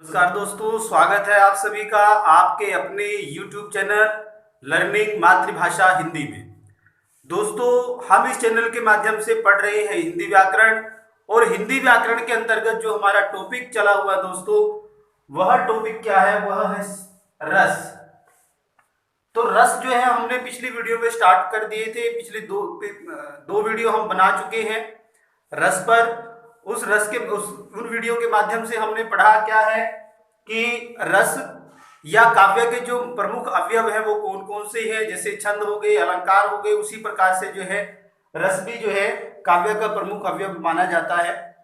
नमस्कार दोस्तों, स्वागत है आप सभी का आपके अपने YouTube चैनल लर्निंग मातृभाषा हिंदी में। दोस्तों, हम इस चैनल के माध्यम से पढ़ रहे हैं हिंदी व्याकरण और हिंदी व्याकरण के अंतर्गत जो हमारा टॉपिक चला हुआ है दोस्तों, वह टॉपिक क्या है? वह है रस। तो रस जो है हमने पिछली वीडियो में स्टार्ट कर दिए थे। पिछले दो वीडियो हम बना चुके हैं रस पर। उन वीडियो के माध्यम से हमने पढ़ा क्या है कि रस या काव्य के जो प्रमुख अवयव है वो कौन कौन से हैं। जैसे छंद हो गए, अलंकार हो गए, उसी प्रकार से जो है रस भी जो है काव्य का प्रमुख अवयव माना जाता है।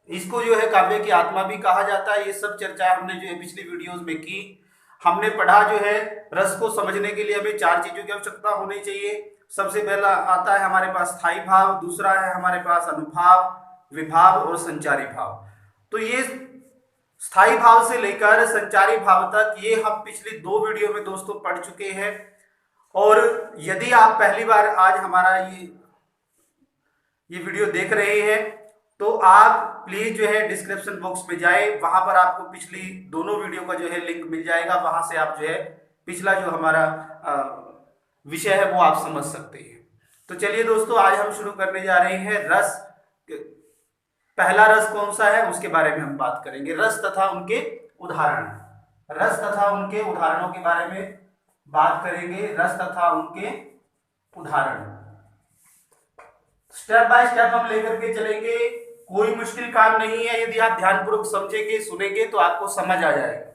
इसको जो है काव्य की आत्मा भी कहा जाता है। ये सब चर्चा हमने जो है पिछली वीडियोस में की। हमने पढ़ा जो है रस को समझने के लिए हमें चार चीजों की आवश्यकता होनी चाहिए। सबसे पहला आता है हमारे पास स्थायी भाव, दूसरा है हमारे पास अनुभाव, विभाव और संचारी भाव। तो ये स्थायी भाव से लेकर संचारी भाव तक ये हम पिछली दो वीडियो में दोस्तों पढ़ चुके हैं। और यदि आप पहली बार आज हमारा ये वीडियो देख रहे हैं तो आप प्लीज जो है डिस्क्रिप्शन बॉक्स में जाए, वहां पर आपको पिछली दोनों वीडियो का जो है लिंक मिल जाएगा। वहां से आप जो है पिछला जो हमारा विषय है वो आप समझ सकते हैं। तो चलिए दोस्तों, आज हम शुरू करने जा रहे हैं रस। पहला रस कौन सा है उसके बारे में हम बात करेंगे। रस तथा उनके उदाहरण। रस तथा उनके उदाहरणों के बारे में बात करेंगे। रस तथा उनके उदाहरण स्टेप बाय स्टेप हम लेकर के चलेंगे। कोई मुश्किल काम नहीं है। यदि आप ध्यानपूर्वक समझेंगे, सुनेंगे तो आपको समझ आ जाएगा।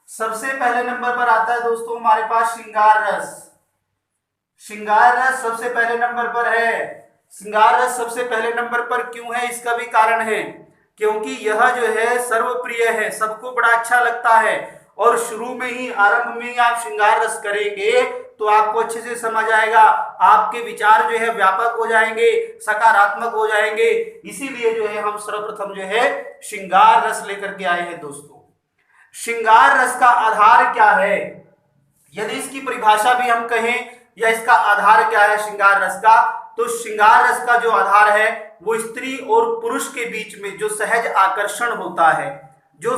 सबसे पहले नंबर पर आता है दोस्तों हमारे पास श्रृंगार रस। श्रृंगार रस सबसे पहले नंबर पर है। श्रृंगार रस सबसे पहले नंबर पर क्यों है? इसका भी कारण है, क्योंकि यह जो है सर्वप्रिय है, सबको बड़ा अच्छा लगता है। और शुरू में ही, आरंभ में ही आप श्रृंगार रस करेंगे तो आपको अच्छे से समझ आएगा। आपके विचार जो है व्यापक हो जाएंगे, सकारात्मक हो जाएंगे। इसीलिए जो है हम सर्वप्रथम जो है श्रृंगार रस लेकर के आए हैं दोस्तों। श्रृंगार रस का आधार क्या है? यदि इसकी परिभाषा भी हम कहें या इसका आधार क्या है श्रृंगार रस का, तो श्रृंगार रस का जो आधार है वो स्त्री और पुरुष के बीच में जो सहज आकर्षण होता है, जो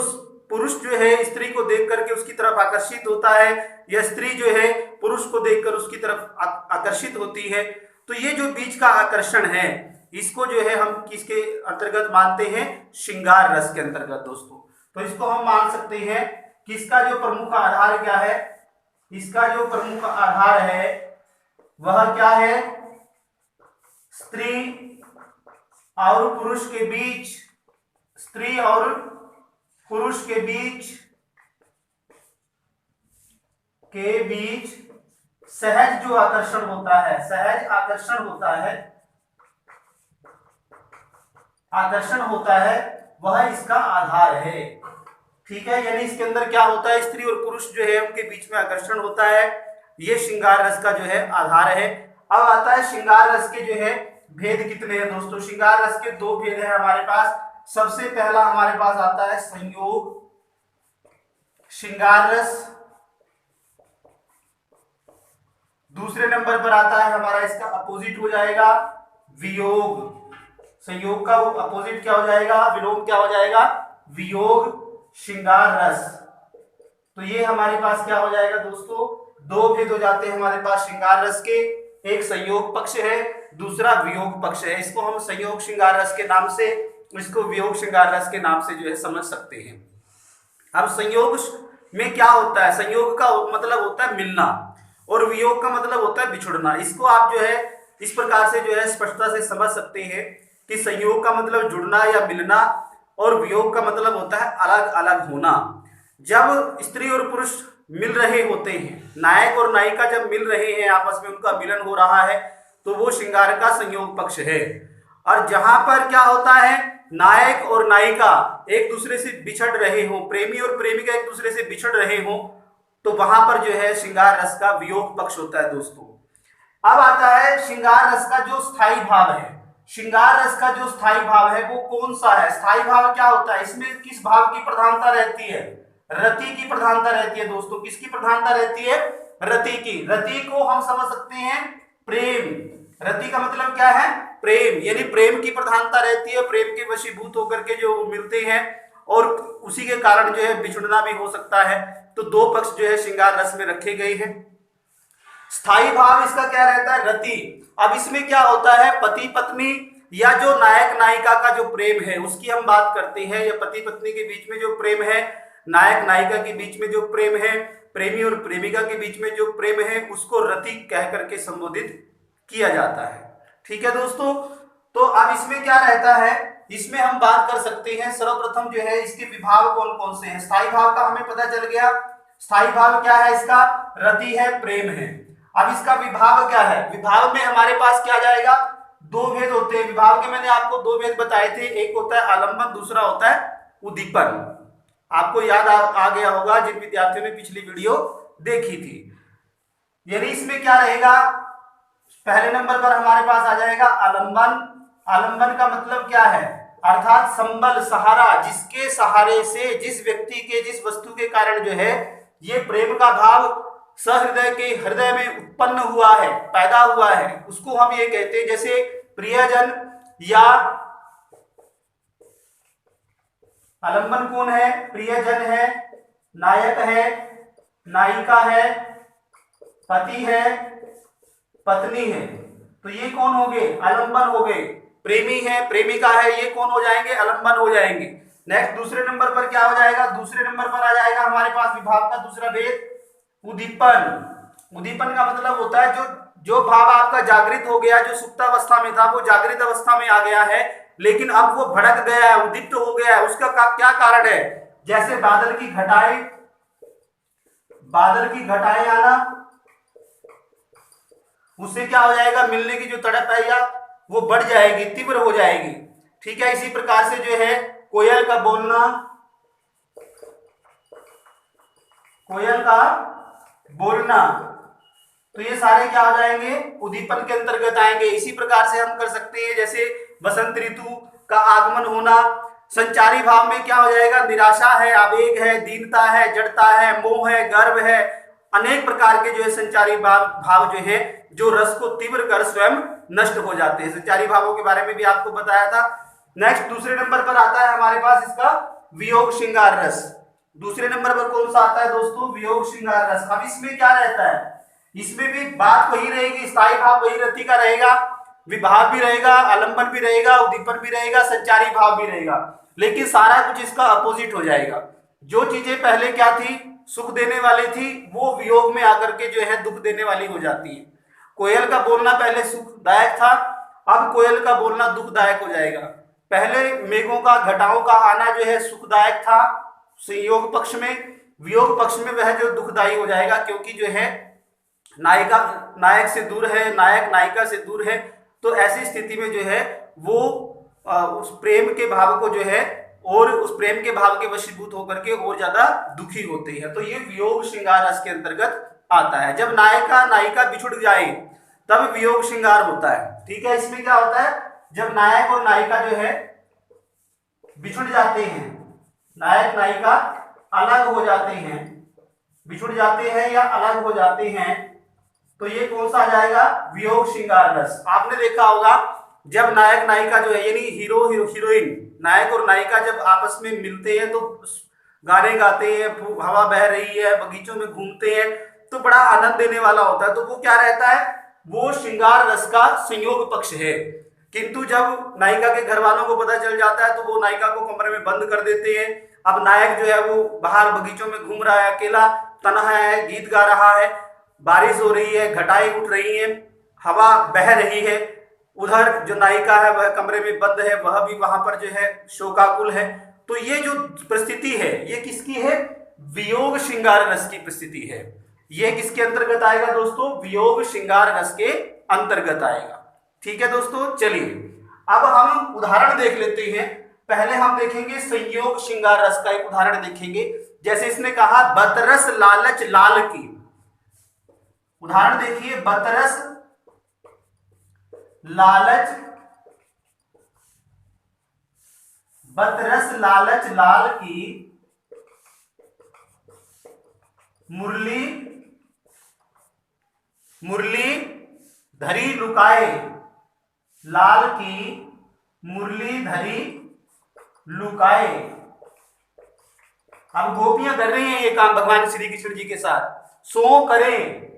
पुरुष जो है स्त्री को देख करके उसकी तरफ आकर्षित होता है या स्त्री जो है पुरुष को देखकर उसकी तरफ आकर्षित होती है, तो ये जो बीच का आकर्षण है इसको जो है हम किसके अंतर्गत मानते हैं? श्रृंगार रस के अंतर्गत दोस्तों। तो इसको हम मान सकते हैं कि इसका जो प्रमुख आधार क्या है? इसका जो प्रमुख आधार है वह क्या है? स्त्री और पुरुष के बीच, स्त्री और पुरुष के बीच सहज जो आकर्षण होता है, सहज आकर्षण होता है, वह इसका आधार है। ठीक है, यानी इसके अंदर क्या होता है? स्त्री और पुरुष जो है उनके बीच में आकर्षण होता है। ये श्रृंगार रस का जो है आधार है। अब आता है श्रृंगार रस के जो है भेद कितने हैं दोस्तों। श्रृंगार रस के दो भेद हैं हमारे पास। सबसे पहला हमारे पास आता है संयोग श्रृंगार रस। दूसरे नंबर पर आता है हमारा, इसका अपोजिट हो जाएगा वियोग। संयोग का अपोजिट क्या हो जाएगा? विलोम क्या हो जाएगा? वियोग श्रृंगार रस। तो ये हमारे पास क्या हो जाएगा दोस्तों? दो भेद हो जाते हैं हमारे पास श्रृंगार रस के। एक संयोग पक्ष है, दूसरा वियोग पक्ष है। इसको हम संयोग श्रृंगार रस के नाम से, इसको वियोग श्रृंगार रस के नाम से जो है समझ सकते हैं। अब संयोग में क्या होता है? संयोग का मतलब होता है मिलना और वियोग का मतलब होता है बिछुड़ना। इसको आप जो है इस प्रकार से जो है स्पष्टता से समझ सकते हैं कि संयोग का मतलब जुड़ना या मिलना और वियोग का मतलब होता है अलग अलग होना। जब स्त्री और पुरुष मिल रहे होते हैं, नायक और नायिका जब मिल रहे हैं, आपस में उनका मिलन हो रहा है, तो वो श्रृंगार का संयोग पक्ष है। और जहां पर क्या होता है, नायक और नायिका एक दूसरे से बिछड़ रहे हो, प्रेमी और प्रेमिका एक दूसरे से बिछड़ रहे हो, तो वहां पर जो है श्रृंगार रस का वियोग पक्ष होता है दोस्तों। अब आता है श्रृंगार रस का जो स्थायी भाव है। श्रृंगार रस का जो स्थायी भाव है वो कौन सा है? स्थायी भाव क्या होता है? इसमें किस भाव की प्रधानता रहती है? रति की प्रधानता रहती है दोस्तों। किसकी प्रधानता रहती है? रति की। रति को हम समझ सकते हैं प्रेम। रति का मतलब क्या है? प्रेम, यानी प्रेम की प्रधानता रहती है। प्रेम के वशीभूत होकर के जो मिलते हैं और उसी के कारण जो है बिछुड़ना भी हो सकता है। तो दो पक्ष जो है श्रृंगार रस में रखे गए हैं। स्थायी भाव इसका क्या रहता है, रति। अब इसमें क्या होता है, पति पत्नी या जो नायक नायिका का जो प्रेम है उसकी हम बात करते हैं, या पति पत्नी के बीच में जो प्रेम है, नायक नायिका के बीच में जो प्रेम है, प्रेमी और प्रेमिका के बीच में जो प्रेम है, उसको रति कह करके संबोधित किया जाता है। ठीक है दोस्तों, तो अब इसमें क्या रहता है, इसमें हम बात कर सकते हैं सर्वप्रथम जो है इसके विभाग कौन कौन से हैं। स्थायी भाव का हमें पता चल गया, स्थायी भाव क्या है, इसका रति है, प्रेम है। अब इसका विभाग क्या है, विभाग में हमारे पास क्या जाएगा, दो भेद होते हैं विभाग के, मैंने आपको दो भेद बताए थे, एक होता है आलंबन, दूसरा होता है उद्दीपन। आपको याद आ गया होगा जिन विद्यार्थियों ने पिछली वीडियो देखी थी। यानी इसमें क्या रहेगा, पहले नंबर पर हमारे पास आ जाएगा आलंबन। आलंबन का मतलब क्या है, अर्थात संबल, सहारा, जिसके सहारे से, जिस व्यक्ति के, जिस वस्तु के कारण जो है ये प्रेम का भाव सहृदय के हृदय में उत्पन्न हुआ है, पैदा हुआ है, उसको हम ये कहते हैं। जैसे प्रियजन या आलंबन कौन है, प्रियजन है, नायक है, नायिका है, पति है, पत्नी है, तो ये कौन हो गए, आलंबन हो गए। प्रेमी है, प्रेमिका है, ये कौन हो जाएंगे, आलंबन हो जाएंगे। नेक्स्ट दूसरे नंबर पर क्या हो जाएगा, दूसरे नंबर पर आ जाएगा हमारे पास विभाग का दूसरा भेद, उद्दीपन। उद्दीपन का मतलब होता है जो भाव आपका जागृत हो गया, जो सुप्तावस्था में था वो जागृत अवस्था में आ गया है, लेकिन अब वो भड़क गया है, उद्दीप्त हो गया है। उसका क्या कारण है, जैसे बादल की घटाएं आना, उससे क्या हो जाएगा, मिलने की जो तड़प है या वो बढ़ जाएगी, तीव्र हो जाएगी। ठीक है, इसी प्रकार से जो है कोयल का बोलना, तो ये सारे क्या हो जाएंगे, उद्दीपन के अंतर्गत आएंगे। इसी प्रकार से हम कर सकते हैं, जैसे बसंत ऋतु का आगमन होना। संचारी भाव में क्या हो जाएगा, निराशा है, आवेग है, दीनता है, जड़ता है, मोह है, गर्व है, अनेक प्रकार के जो है संचारी भाव जो है जो रस को तीव्र कर स्वयं नष्ट हो जाते हैं। संचारी भावों के बारे में भी आपको बताया था। नेक्स्ट दूसरे नंबर पर आता है हमारे पास इसका वियोग श्रृंगार रस। दूसरे नंबर पर कौन सा आता है दोस्तों, वियोग श्रृंगार रस। अब इसमें क्या रहता है, इसमें भी बात वही रहेगी, स्थायी भाव वही रति का रहेगा, विभाग भी रहेगा, आलंबन भी रहेगा, उद्दीपन भी रहेगा, संचारी भाव भी रहेगा, लेकिन सारा कुछ इसका अपोजिट हो जाएगा। जो चीजें पहले क्या थी, सुख देने वाली थी, वो वियोग में आकर के जो है दुख देने वाली हो जाती है। कोयल का बोलना पहले सुखदायक था, अब कोयल का बोलना दुखदायक हो जाएगा। पहले मेघों का, घटाओं का आना जो है सुखदायक था संयोग पक्ष में, वियोग पक्ष में वह जो दुखदायी हो जाएगा, क्योंकि जो है नायक से दूर है, नायक नायिका से दूर है। तो ऐसी स्थिति में जो है वो उस प्रेम के भाव को जो है, और उस प्रेम के भाव के वशीभूत होकर के और ज्यादा दुखी होते हैं। तो ये वियोग श्रृंगार रस के अंतर्गत आता है। जब नायिका नायिका बिछुड़ जाए तब वियोग श्रृंगार होता है। ठीक है, इसमें क्या होता है, जब नायक और नायिका जो है बिछुड़ जाते हैं, नायक नायिका अलग हो जाते हैं, बिछुड़ जाते हैं या अलग हो जाते हैं, तो ये कौन सा आ जाएगा, वियोग श्रृंगार रस। आपने देखा होगा जब नायक नायिका जो है, यानी हीरोइन, नायक और नायिका जब आपस में मिलते हैं तो गाने गाते हैं, हवा बह रही है, बगीचों में घूमते हैं, तो बड़ा आनंद देने वाला होता है। तो वो क्या रहता है, वो श्रृंगार रस का संयोग पक्ष है। किंतु जब नायिका के घर वालों को पता चल जाता है तो वो नायिका को कमरे में बंद कर देते हैं। अब नायक जो है वो बाहर बगीचों में घूम रहा है, अकेला तन्हा है, गीत गा रहा है, बारिश हो रही है, घटाएं उठ रही हैं, हवा बह रही है। उधर जो नायिका है वह कमरे में बंद है, वह भी वहां पर जो है शोकाकुल है। तो ये जो परिस्थिति है ये किसकी है, वियोग श्रृंगार रस की परिस्थिति है। ये किसके अंतर्गत आएगा दोस्तों, वियोग श्रृंगार रस के अंतर्गत आएगा। ठीक है दोस्तों, चलिए अब हम उदाहरण देख लेते हैं। पहले हम देखेंगे संयोग श्रृंगार रस का एक उदाहरण देखेंगे। जैसे इसने कहा बतरस लालच लाल की, उदाहरण देखिए, बतरस लालच लाल की, मुरली धरी लुकाए, लाल की मुरली धरी लुकाए। अब गोपियां कर रही हैं ये काम भगवान श्री कृष्ण जी के साथ। सो करें,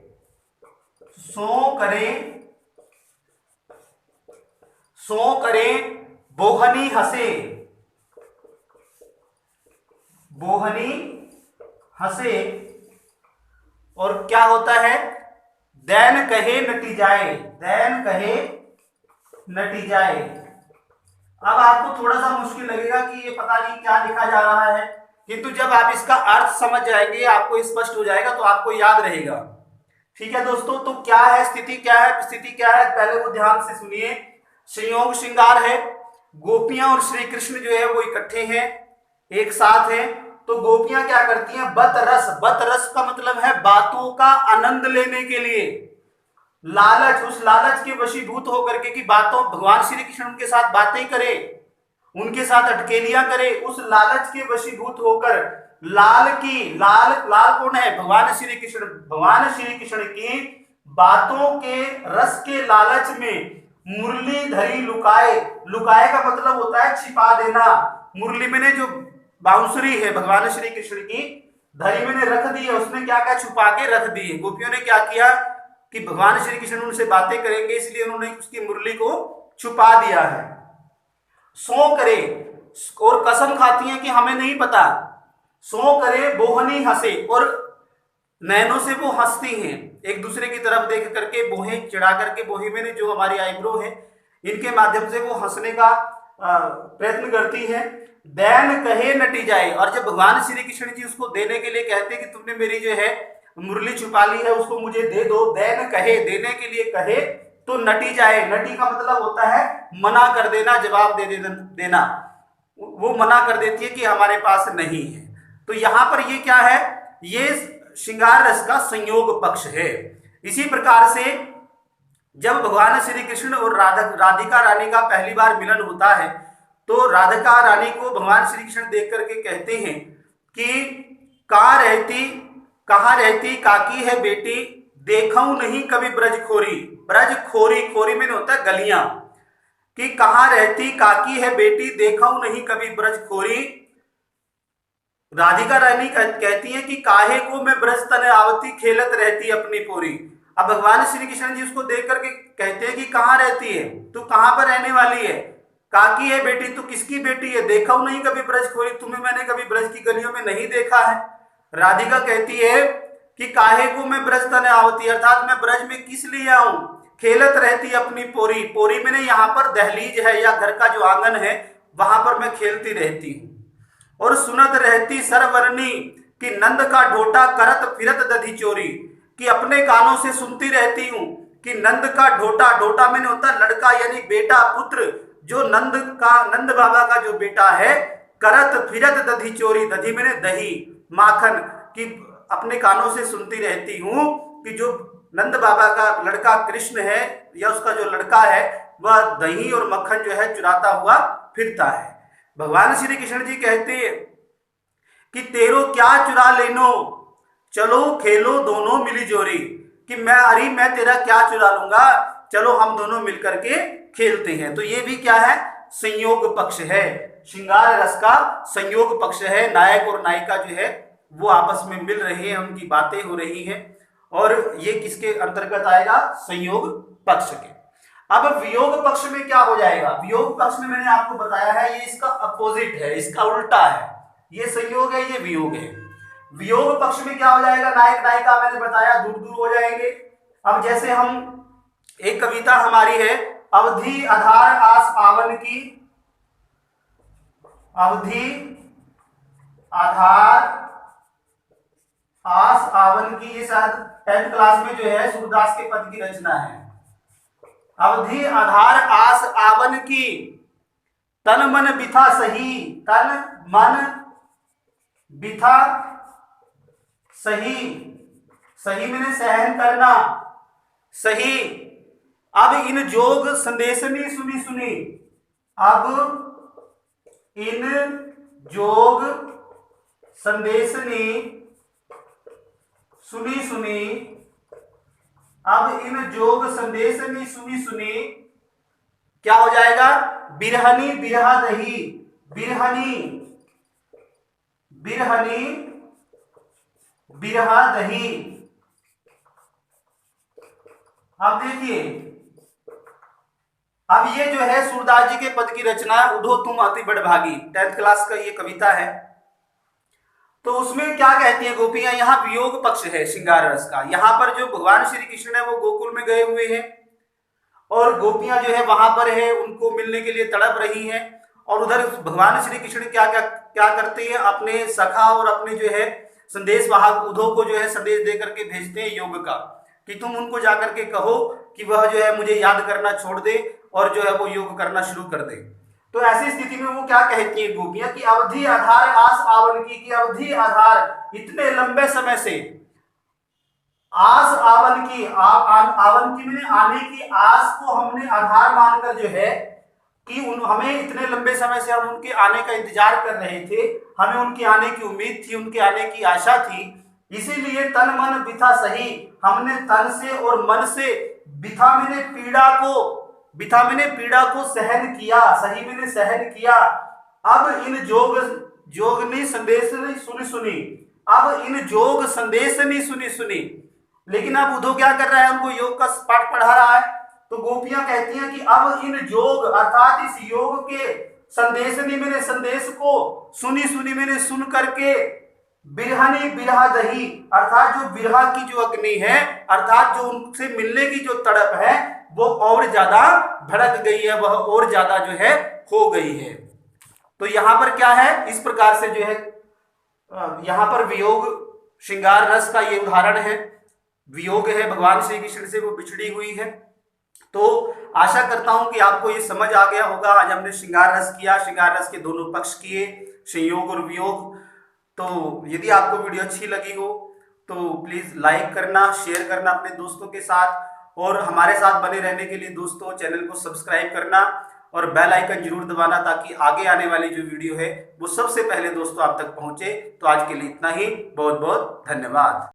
सो करें, सो करें बोहनी हंसे, बोहनी हंसे। और क्या होता है, दैन कहे नटी जाए, दैन कहे नटी जाए। अब आपको थोड़ा सा मुश्किल लगेगा कि ये पता नहीं क्या लिखा जा रहा है, किंतु जब आप इसका अर्थ समझ जाएंगे, आपको स्पष्ट हो जाएगा, तो आपको याद रहेगा। ठीक है दोस्तों, तो क्या है स्थिति, क्या है स्थिति, क्या है, पहले वो ध्यान से सुनिए। संयोग श्रृंगार है, गोपियां और श्री कृष्ण जो है वो इकट्ठे हैं, एक साथ हैं। तो गोपियां क्या करती हैं, बत रस, बत रस का मतलब है बातों का आनंद लेने के लिए, लालच, उस लालच के वशीभूत होकर के कि बातों, भगवान श्री कृष्ण उनके साथ बातें करे, उनके साथ अटकेलियां करे, उस लालच के वशीभूत होकर लाल की, लाल, लाल कौन है, भगवान श्री कृष्ण, भगवान श्री कृष्ण की बातों के रस के लालच में मुरली धरी लुकाए, लुकाए का मतलब होता है छिपा देना। मुरली में जो बांसुरी है भगवान श्री कृष्ण की, धरी में रख दी है, उसने क्या क्या छुपा के रख दी है। गोपियों ने क्या किया कि भगवान श्री कृष्ण उनसे बातें करेंगे, इसलिए उन्होंने उसकी मुरली को छुपा दिया है। सो करे, और कसम खाती हैं कि हमें नहीं पता। सो करे बोहनी हंसे, और नैनों से वो हंसती हैं, एक दूसरे की तरफ देख करके, बोहें चिढ़ा करके, बोहे में जो हमारी आईब्रो है इनके माध्यम से वो हंसने का प्रयत्न करती है। दैन कहे नटी जाए, और जब भगवान श्री कृष्ण जी उसको देने के लिए कहते कि तुमने मेरी जो है मुरली छुपा ली है, उसको मुझे दे दो, दैन कहे, देने के लिए कहे, तो नटी जाए, नटी का मतलब होता है मना कर देना, जवाब दे देना, वो मना कर देती है कि हमारे पास नहीं है। तो यहां पर ये क्या है, ये श्रृंगार रस का संयोग पक्ष है। इसी प्रकार से जब भगवान श्री कृष्ण और राधिका रानी का पहली बार मिलन होता है, तो राधिका रानी को भगवान श्री कृष्ण देख करके कहते हैं कि कहाँ रहती काकी है बेटी, देखूं नहीं कभी ब्रज खोरी, ब्रज खोरी, खोरी में होता है गलियां, कि कहाँ रहती काकी है बेटी, देखूं नहीं कभी ब्रज खोरी। राधिका रानी कहती है कि काहे को मैं ब्रज तन आवती, खेलत रहती अपनी पूरी। अब भगवान श्री कृष्ण जी उसको देख करके कहते हैं कि कहाँ रहती है, तू कहाँ पर रहने वाली है, काकी है बेटी, तू किसकी बेटी है, देखा नहीं कभी ब्रज खोरी, तुम्हें मैंने कभी ब्रज की गलियों में नहीं देखा है। राधिका कहती है कि काहे को मैं ब्रज तन आवती, अर्थात मैं ब्रज में किस लिए आऊं, खेलत रहती अपनी पोरी, पोरी में यहाँ पर दहलीज है या घर का जो आंगन है, वहां पर मैं खेलती रहती हूँ। और सुनत रहती सरवर्णी, कि नंद का ढोटा करत फिरत दधी चोरी, कि अपने कानों से सुनती रहती हूँ कि नंद का ढोटा, ढोटा में होता लड़का यानी बेटा, पुत्र, जो नंद बाबा का जो बेटा है, करत फिरत दधी चोरी, दधी में दही, माखन, कि अपने कानों से सुनती रहती हूँ कि जो नंद बाबा का लड़का कृष्ण है या उसका जो लड़का है वह दही और मक्खन जो है चुराता हुआ फिरता है। भगवान श्री कृष्ण जी कहते हैं कि तेरो क्या चुरा लेनो, चलो खेलो दोनों मिली जोरी, कि मैं तेरा क्या चुरा लूंगा, चलो हम दोनों मिलकर के खेलते हैं। तो ये भी क्या है, संयोग पक्ष है, श्रृंगार रस का संयोग पक्ष है। नायक और नायिका जो है वो आपस में मिल रहे हैं, उनकी बातें हो रही हैं, और ये किसके अंतर्गत आएगा, संयोग पक्ष के। अब वियोग पक्ष में क्या हो जाएगा, वियोग पक्ष में मैंने आपको बताया है ये इसका अपोजिट है, इसका उल्टा है, ये संयोग है, ये वियोग है। वियोग पक्ष में क्या हो जाएगा, नायक नायिका मैंने बताया दूर दूर हो जाएंगे। अब जैसे हम, एक कविता हमारी है, अवधि आधार आस आवन की, अवधि आधार आस आवन की, ये शायद 10th क्लास में जो है सूरदास के पद की रचना है। अवधि आधार आस आवन की, तन मन बिथा सही, तन मन बिथा सही, सही मैंने सहन करना, सही। अब इन जोग संदेशनी सुनी सुनी, अब इन जोग संदेशनी सुनी सुनी, अब इन जोग संदेशनी सुनी सुनी, क्या हो जाएगा, बिरहनी बिरहा दही, बिरहनी बिरहनी बिरहा दही। अब देखिए, अब ये जो है सूरदास जी के पद की रचना है, उधो तुम अति बड़भागी, 10th क्लास का ये कविता है। तो उसमें क्या कहती है गोपियां, यहाँ वियोग पक्ष है श्रृंगार रस का। यहाँ पर जो भगवान श्री कृष्ण है वो गोकुल में गए हुए हैं और गोपियां जो है वहां पर है, उनको मिलने के लिए तड़प रही हैं। और उधर भगवान श्री कृष्ण क्या क्या क्या करते हैं, अपने सखा और अपने जो है संदेश वाहक उद्धव को जो है संदेश दे करके भेजते हैं योग का, कि तुम उनको जाकर के कहो कि वह जो है मुझे याद करना छोड़ दे और जो है वो योग करना शुरू कर दे। तो ऐसी स्थिति में वो क्या कहती है गोपियां कि अवधि आधार आस आवन की अवधि आधार, इतने लंबे समय से आस आवन की आवन की मैंने आने की आस को हमने आधार मानकर जो है कि हमें इतने लंबे समय से हम उनके आने का इंतजार कर रहे थे, हमें उनके आने की उम्मीद थी, उनके आने की आशा थी। इसीलिए तन मन बिथा सही, हमने तन से और मन से बिथा मैंने पीड़ा को सहन किया, सही मैंने सहन किया। अब इन जोगनी संदेश नहीं सुनी, अब इन जोग संदेश नहीं सुनी। लेकिन अब उद्धव क्या कर रहा है, उनको योग का पाठ पढ़ा रहा है। तो गोपियां कहती हैं कि अब इन योग अर्थात इस योग के संदेश नहीं मैंने संदेश को सुनी मैंने सुन करके बिरहनी बिरहा दही, अर्थात जो बिरहा की जो अग्नि है, अर्थात जो उनसे मिलने की जो तड़प है वो और ज्यादा भड़क गई है, वह और ज्यादा जो है हो गई है। तो यहां पर क्या है, इस प्रकार से जो है यहां पर वियोग श्रृंगार रस का ये उदाहरण है। वियोग है भगवान श्री कृष्ण से, वो बिछड़ी हुई है। तो आशा करता हूं कि आपको ये समझ आ गया होगा। आज हमने श्रृंगार रस किया, श्रृंगार रस के दोनों पक्ष किए, संयोग और वियोग। तो यदि आपको वीडियो अच्छी लगी हो तो प्लीज लाइक करना, शेयर करना अपने दोस्तों के साथ, और हमारे साथ बने रहने के लिए दोस्तों चैनल को सब्सक्राइब करना और बेल आइकन जरूर दबाना, ताकि आगे आने वाली जो वीडियो है वो सबसे पहले दोस्तों आप तक पहुंचे। तो आज के लिए इतना ही, बहुत बहुत धन्यवाद।